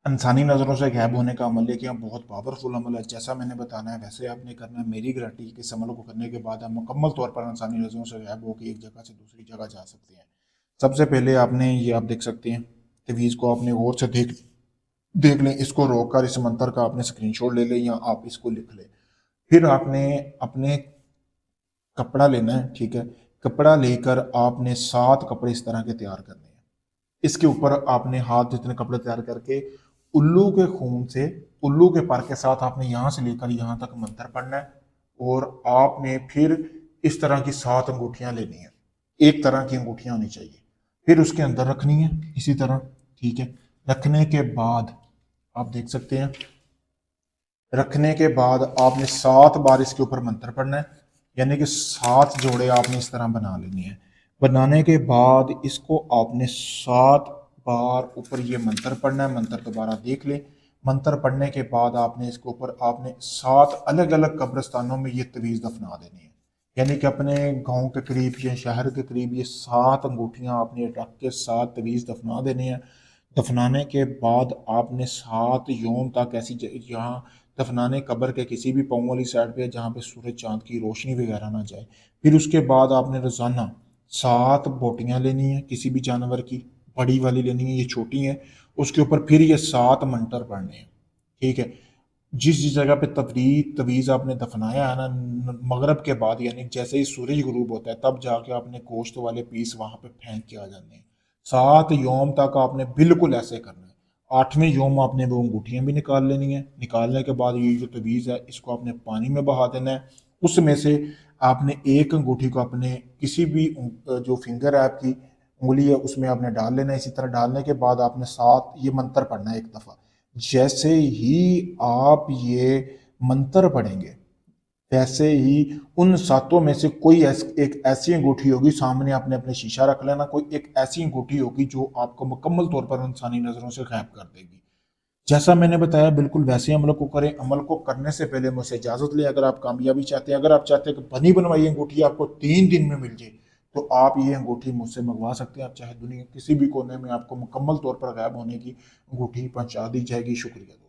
इंसानी नज़रों से गायब होने का अमल है कि बहुत पावरफुल अमल है। जैसा मैंने बताना है वैसे आपने करना है। मेरी गारंटी कि इस अमल को करने के बाद आप मुकम्मल तौर पर इंसानी नज़रों से गायब होकर एक जगह से दूसरी जगह जा सकते हैं। सबसे पहले आपने ये आप देख सकते हैं, तवीज़ को आपने गौर से देख देख लें। इसको रोक कर इस मंत्र का आपने स्क्रीनशॉट ले लें या आप इसको लिख लें। फिर आपने अपने कपड़ा लेना है, ठीक है। कपड़ा लेकर आपने 7 कपड़े इस तरह के तैयार करने हैं। इसके ऊपर आपने हाथ जितने कपड़े तैयार करके उल्लू के खून से, उल्लू के पर के साथ आपने यहाँ से लेकर यहाँ तक मंत्र पढ़ना है। और आपने फिर इस तरह की 7 अंगूठियां लेनी है। एक तरह की अंगूठियां होनी चाहिए। फिर उसके अंदर रखनी है इसी तरह, ठीक है। रखने के बाद आप देख सकते हैं, रखने के बाद आपने 7 बार इसके ऊपर मंत्र पढ़ना है। यानी कि 7 जोड़े आपने इस तरह बना लेनी है। बनाने के बाद इसको आपने 7 बार ऊपर ये मंत्र पढ़ना है। मंत्र दोबारा देख ले। मंत्र पढ़ने के बाद आपने इसके ऊपर आपने 7 अलग अलग कब्रिस्तानों में ये तवीज़ दफना देनी है। यानी कि अपने गांव के करीब या शहर के करीब ये 7 अंगूठियां आपने रख के 7 तवीज़ दफना देनी है। दफनाने के बाद आपने 7 योम तक ऐसी यहाँ दफनाने कब्र के किसी भी पाँव वाली साइड पे जहाँ पे सूरज चांद की रोशनी वगैरह ना जाए। फिर उसके बाद आपने रोज़ाना 7 बोटियाँ लेनी है किसी भी जानवर की। बड़ी वाली लेनी है, ये छोटी है। उसके ऊपर फिर ये 7 मंत्र पढ़ने हैं, ठीक है। जिस जिस जगह पे तवीज़ आपने दफनाया है ना, मगरब के बाद यानी जैसे ही सूरज गुरूब होता है तब जाके आपने गोश्त वाले पीस वहां पे फेंक के आ जाने हैं। 7 योम तक आपने बिल्कुल ऐसे करना है। 8वें योम आपने वो अंगूठियां भी निकाल लेनी है। निकालने के बाद ये जो तवीज़ है इसको आपने पानी में बहा देना है। उसमें से आपने एक अंगूठी को अपने किसी भी जो फिंगर है आपकी उंगली है उसमें आपने डाल लेना है। इसी तरह डालने के बाद आपने 7 ये मंत्र पढ़ना है एक दफ़ा। जैसे ही आप ये मंत्र पढ़ेंगे वैसे ही उन 7 में से कोई एक ऐसी अंगूठी होगी, सामने आपने अपने शीशा रख लेना, कोई एक ऐसी अंगूठी होगी जो आपको मुकम्मल तौर पर इंसानी नज़रों से गायब कर देगी। जैसा मैंने बताया बिल्कुल वैसे ही अमल को करें। अमल को करने से पहले मुझसे इजाज़त लें। अगर आप कामयाबी चाहते हैं, अगर आप चाहते हैं कि बनी बनवाई अंगूठी आपको 3 दिन में मिल जाए, तो आप ये अंगूठी मुझसे मंगवा सकते हैं। आप चाहे दुनिया किसी भी कोने में, आपको मुकम्मल तौर पर गायब होने की अंगूठी पहुंचा दी जाएगी। शुक्रिया।